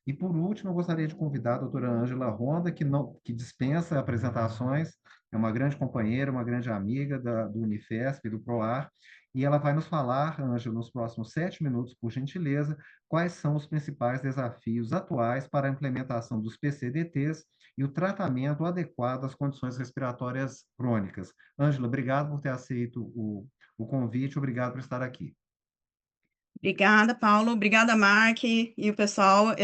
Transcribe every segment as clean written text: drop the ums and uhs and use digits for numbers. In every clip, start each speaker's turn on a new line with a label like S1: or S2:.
S1: E, por último, eu gostaria de convidar a doutora Ângela Ronda, que dispensa apresentações, é uma grande companheira, uma grande amiga do Unifesp, do PROAR, e ela vai nos falar, Ângela, nos próximos 7 minutos, por gentileza, quais são os principais desafios atuais para a implementação dos PCDTs e o tratamento adequado às condições respiratórias crônicas. Ângela, obrigado por ter aceito o convite, obrigado por estar aqui.
S2: Obrigada, Paulo. Obrigada, Mark e o pessoal.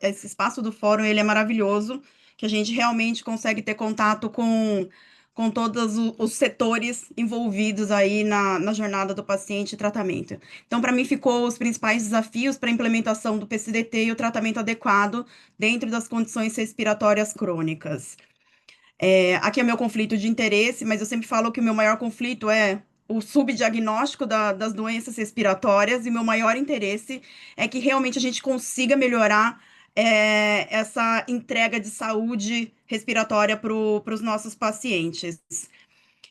S2: Esse espaço do fórum, ele é maravilhoso, que a gente realmente consegue ter contato com todos os setores envolvidos aí na jornada do paciente e tratamento. Então, para mim, ficou os principais desafios para a implementação do PCDT e o tratamento adequado dentro das condições respiratórias crônicas. Aqui é meu conflito de interesse, mas eu sempre falo que o meu maior conflito é o subdiagnóstico das doenças respiratórias, e meu maior interesse é que realmente a gente consiga melhorar essa entrega de saúde respiratória para os nossos pacientes.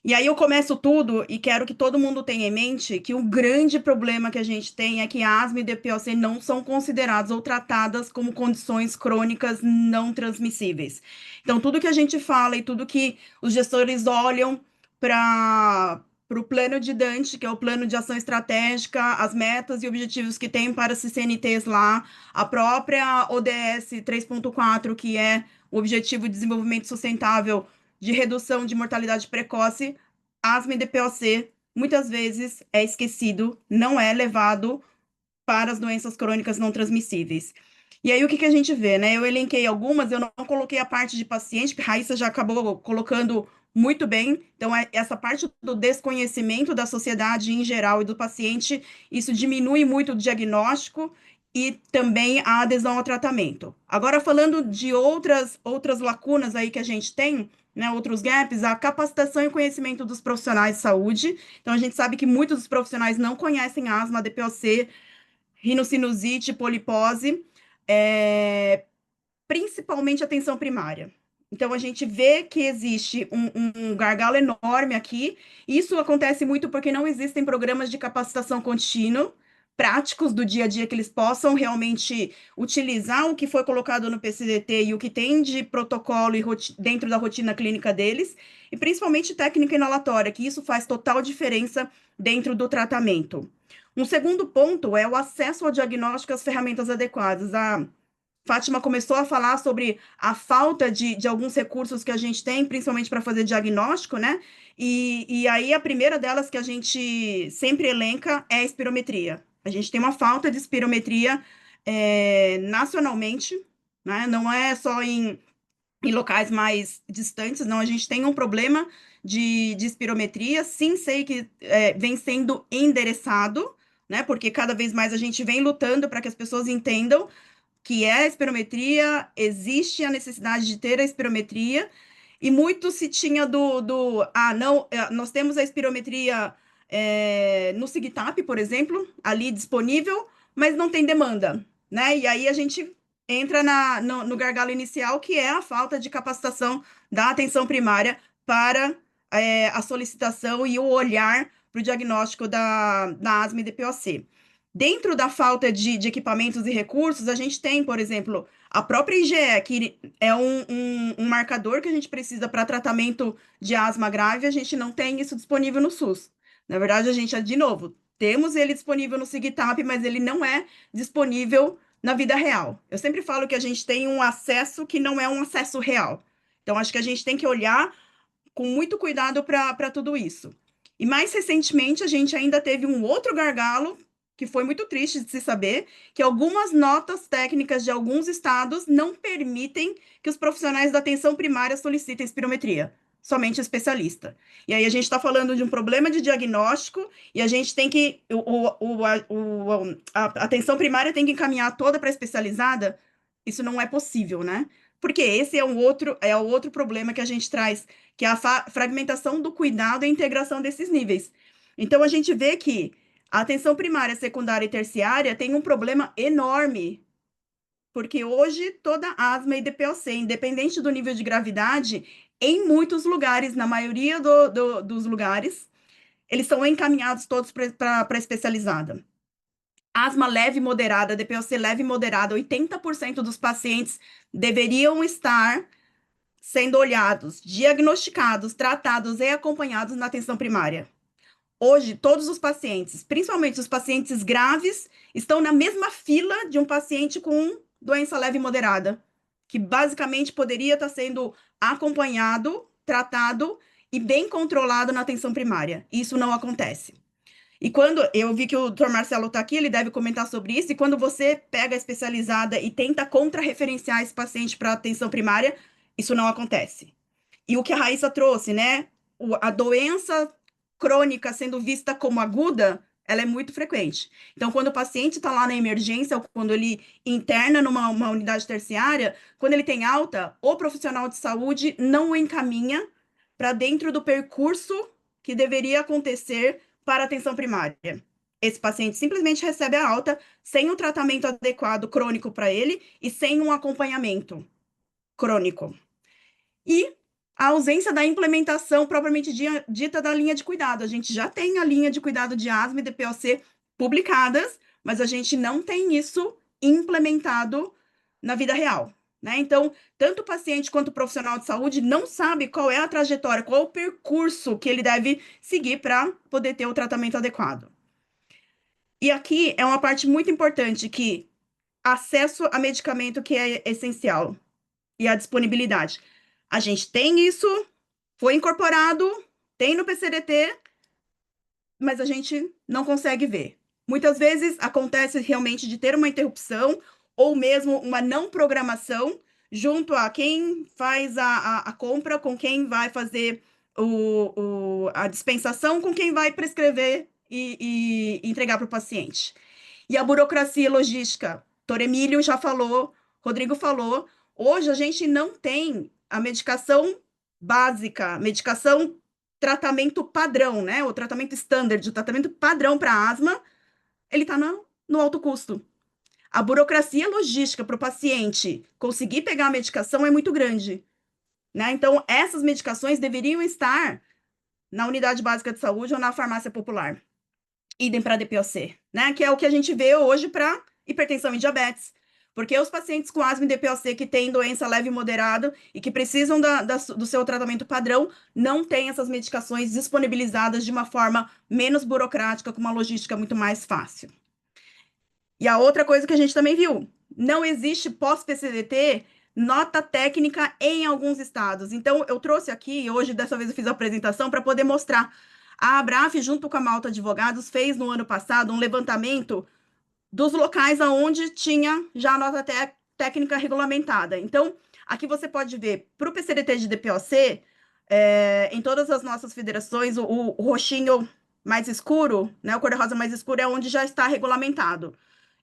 S2: E aí eu começo tudo e quero que todo mundo tenha em mente que o grande problema que a gente tem é que a asma e DPOC não são consideradas ou tratadas como condições crônicas não transmissíveis. Então, tudo que a gente fala e tudo que os gestores olham para o plano de Dante, que é o plano de ação estratégica, as metas e objetivos que tem para as CCNTs lá, a própria ODS 3.4, que é o Objetivo de Desenvolvimento Sustentável de redução de mortalidade precoce, asma e DPOC, muitas vezes é esquecido, não é levado para as doenças crônicas não transmissíveis. E aí, o que que a gente vê, né? Eu elenquei algumas, eu não coloquei a parte de paciente, que a Raíssa já acabou colocando muito bem. Então, essa parte do desconhecimento da sociedade em geral e do paciente, isso diminui muito o diagnóstico e também a adesão ao tratamento. Agora, falando de outras lacunas aí que a gente tem, né, outros gaps, a capacitação e conhecimento dos profissionais de saúde. Então, a gente sabe que muitos dos profissionais não conhecem asma, DPOC, rinocinusite, polipose, principalmente atenção primária. Então, a gente vê que existe um gargalo enorme aqui. Isso acontece muito porque não existem programas de capacitação contínua, práticos do dia a dia, que eles possam realmente utilizar o que foi colocado no PCDT e o que tem de protocolo e dentro da rotina clínica deles, e principalmente técnica inalatória, que isso faz total diferença dentro do tratamento. Um segundo ponto é o acesso ao diagnóstico e às ferramentas adequadas. A Fátima começou a falar sobre a falta de alguns recursos que a gente tem, principalmente para fazer diagnóstico, né? E aí a primeira delas que a gente sempre elenca é a espirometria. A gente tem uma falta de espirometria nacionalmente, né? Não é só em locais mais distantes, não. A gente tem um problema de espirometria. Sim, sei que vem sendo endereçado, né? Porque cada vez mais a gente vem lutando para que as pessoas entendam que é a espirometria, existe a necessidade de ter a espirometria, e muito se tinha não, nós temos a espirometria no SIGTAP, por exemplo, ali disponível, mas não tem demanda, né? E aí a gente entra no gargalo inicial, que é a falta de capacitação da atenção primária para a solicitação e o olhar para o diagnóstico da asma e DPOC. Dentro da falta de equipamentos e recursos, a gente tem, por exemplo, a própria IgE, que é um marcador que a gente precisa para tratamento de asma grave, a gente não tem isso disponível no SUS. Na verdade, a gente, de novo, temos ele disponível no SIGTAP, mas ele não é disponível na vida real. Eu sempre falo que a gente tem um acesso que não é um acesso real. Então, acho que a gente tem que olhar com muito cuidado para tudo isso. E mais recentemente, a gente ainda teve um outro gargalo, que foi muito triste de se saber, que algumas notas técnicas de alguns estados não permitem que os profissionais da atenção primária solicitem espirometria, somente especialista. E aí a gente está falando de um problema de diagnóstico, e a gente tem que. A atenção primária tem que encaminhar toda para especializada. Isso não é possível, né? Porque esse é o outro problema que a gente traz, que é a fragmentação do cuidado e a integração desses níveis. Então, a gente vê que a atenção primária, secundária e terciária tem um problema enorme, porque hoje toda asma e DPOC, independente do nível de gravidade, em muitos lugares, na maioria dos lugares, eles são encaminhados todos para especializada. Asma leve e moderada, DPOC leve e moderada, 80% dos pacientes deveriam estar sendo olhados, diagnosticados, tratados e acompanhados na atenção primária. Hoje, todos os pacientes, principalmente os pacientes graves, estão na mesma fila de um paciente com doença leve e moderada, que basicamente poderia estar sendo acompanhado, tratado e bem controlado na atenção primária. Isso não acontece. E quando eu vi que o Dr. Marcelo está aqui, ele deve comentar sobre isso. E quando você pega a especializada e tenta contra-referenciar esse paciente para atenção primária, isso não acontece. E o que a Raíssa trouxe, né? A doença crônica sendo vista como aguda, ela é muito frequente. Então, quando o paciente está lá na emergência, ou quando ele interna numa unidade terciária, quando ele tem alta, o profissional de saúde não o encaminha para dentro do percurso que deveria acontecer para a atenção primária. Esse paciente simplesmente recebe a alta sem um tratamento adequado crônico para ele e sem um acompanhamento crônico. E a ausência da implementação propriamente dita da linha de cuidado. A gente já tem a linha de cuidado de asma e DPOC publicadas, mas a gente não tem isso implementado na vida real, né? Então, tanto o paciente quanto o profissional de saúde não sabe qual é a trajetória, qual é o percurso que ele deve seguir para poder ter o tratamento adequado. E aqui é uma parte muito importante que acesso a medicamento que é essencial e a disponibilidade. A gente tem isso, foi incorporado, tem no PCDT, mas a gente não consegue ver. Muitas vezes acontece realmente de ter uma interrupção ou mesmo uma não programação junto a quem faz a compra, com quem vai fazer a dispensação, com quem vai prescrever e entregar para o paciente. E a burocracia logística, Dr. Emílio já falou, Rodrigo falou, hoje a gente não tem a medicação básica, medicação tratamento padrão, né? O tratamento standard, o tratamento padrão para asma, ele está no alto custo. A burocracia logística para o paciente conseguir pegar a medicação é muito grande, né? Então, essas medicações deveriam estar na unidade básica de saúde ou na farmácia popular. Idem para DPOC, né? Que é o que a gente vê hoje para hipertensão e diabetes. Porque os pacientes com asma e DPOC que têm doença leve e moderada e que precisam do seu tratamento padrão, não têm essas medicações disponibilizadas de uma forma menos burocrática, com uma logística muito mais fácil. E a outra coisa que a gente também viu, não existe pós-PCDT nota técnica em alguns estados. Então, eu trouxe aqui, hoje, dessa vez eu fiz a apresentação para poder mostrar. A ABRAF, junto com a Malta Advogados, fez no ano passado um levantamento dos locais onde tinha já a nota técnica regulamentada. Então, aqui você pode ver, para o PCDT de DPOC, em todas as nossas federações, o roxinho mais escuro, né, o cor-de-rosa mais escuro é onde já está regulamentado.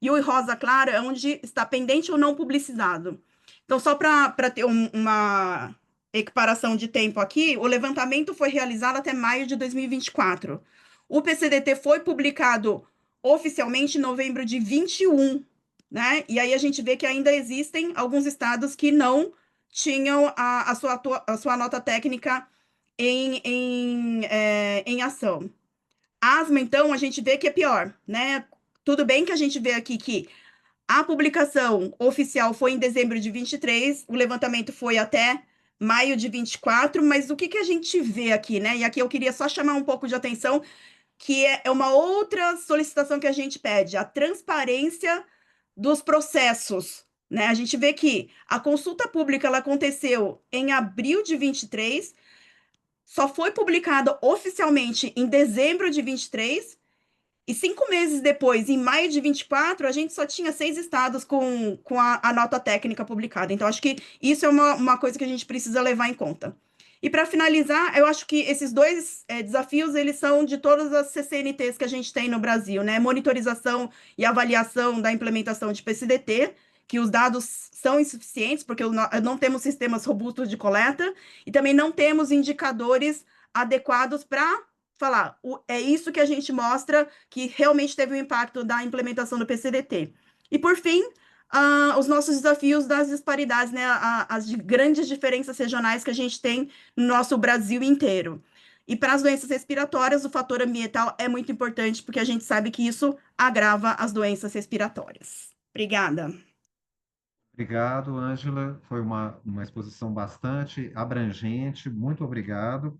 S2: E o rosa claro é onde está pendente ou não publicizado. Então, só para ter uma equiparação de tempo aqui, o levantamento foi realizado até maio de 2024. O PCDT foi publicado oficialmente em novembro de 21, né? E aí a gente vê que ainda existem alguns estados que não tinham a sua nota técnica em ação. Asma, então, a gente vê que é pior, né? Tudo bem que a gente vê aqui que a publicação oficial foi em dezembro de 23, o levantamento foi até maio de 24, mas o que a gente vê aqui, né? E aqui eu queria só chamar um pouco de atenção, que é uma outra solicitação que a gente pede, a transparência dos processos, né? A gente vê que a consulta pública ela aconteceu em abril de 23, só foi publicada oficialmente em dezembro de 23, e 5 meses depois, em maio de 24, a gente só tinha 6 estados com a nota técnica publicada. Então, acho que isso é uma coisa que a gente precisa levar em conta. E para finalizar, eu acho que esses dois desafios, eles são de todas as CCNTs que a gente tem no Brasil, né? Monitorização e avaliação da implementação de PCDT, que os dados são insuficientes, porque não temos sistemas robustos de coleta, e também não temos indicadores adequados para falar, é isso que a gente mostra que realmente teve um impacto da implementação do PCDT. E, por fim, os nossos desafios das disparidades, né, as grandes diferenças regionais que a gente tem no nosso Brasil inteiro. E para as doenças respiratórias, o fator ambiental é muito importante, porque a gente sabe que isso agrava as doenças respiratórias. Obrigada.
S1: Obrigado, Ângela. Foi uma exposição bastante abrangente. Muito obrigado.